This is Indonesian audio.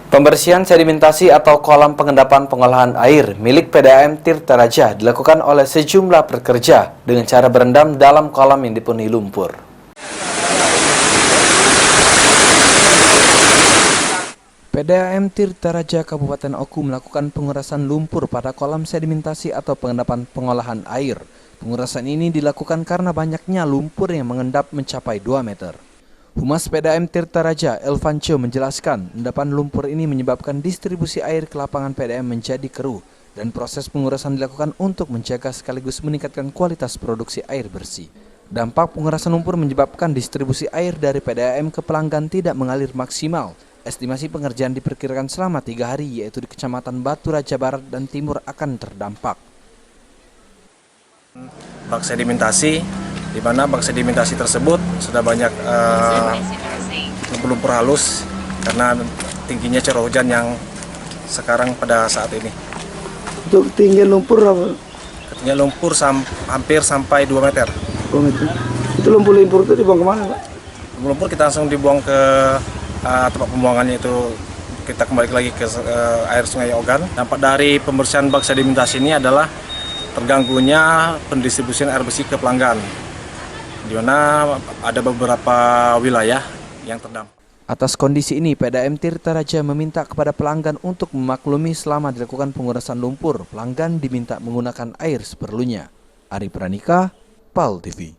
Pembersihan sedimentasi atau kolam pengendapan pengolahan air milik PDAM Tirta Raja dilakukan oleh sejumlah pekerja dengan cara berendam dalam kolam yang dipenuhi lumpur. PDAM Tirta Raja Kabupaten Oku melakukan pengurasan lumpur pada kolam sedimentasi atau pengendapan pengolahan air. Pengurasan ini dilakukan karena banyaknya lumpur yang mengendap mencapai 2 meter. Humas PDAM Tirta Raja, Elvancio menjelaskan, endapan lumpur ini menyebabkan distribusi air ke lapangan PDAM menjadi keruh dan proses pengurasan dilakukan untuk menjaga sekaligus meningkatkan kualitas produksi air bersih. Dampak pengurasan lumpur menyebabkan distribusi air dari PDAM ke pelanggan tidak mengalir maksimal. Estimasi pengerjaan diperkirakan selama 3 hari, yaitu di Kecamatan Batu Raja Barat dan Timur akan terdampak. Bak sedimentasi, di mana bak sedimentasi tersebut sudah banyak lumpur halus karena tingginya curah hujan yang sekarang pada saat ini. Untuk ketinggian lumpur apa? Ketinggian lumpur hampir sampai 2 meter. 2 meter. Itu lumpur-lumpur itu dibuang kemana, Pak? Lumpur kita langsung dibuang ke tempat pembuangannya, itu kita kembali lagi ke air Sungai Ogan. Dampak dari pembersihan bak sedimentasi ini adalah terganggunya pendistribusian air bersih ke pelanggan, di mana ada beberapa wilayah yang terdampak. Atas kondisi ini, PDAM Tirta Raja meminta kepada pelanggan untuk memaklumi selama dilakukan pengurasan lumpur. Pelanggan diminta menggunakan air seperlunya. Ari Pranika, PAL TV.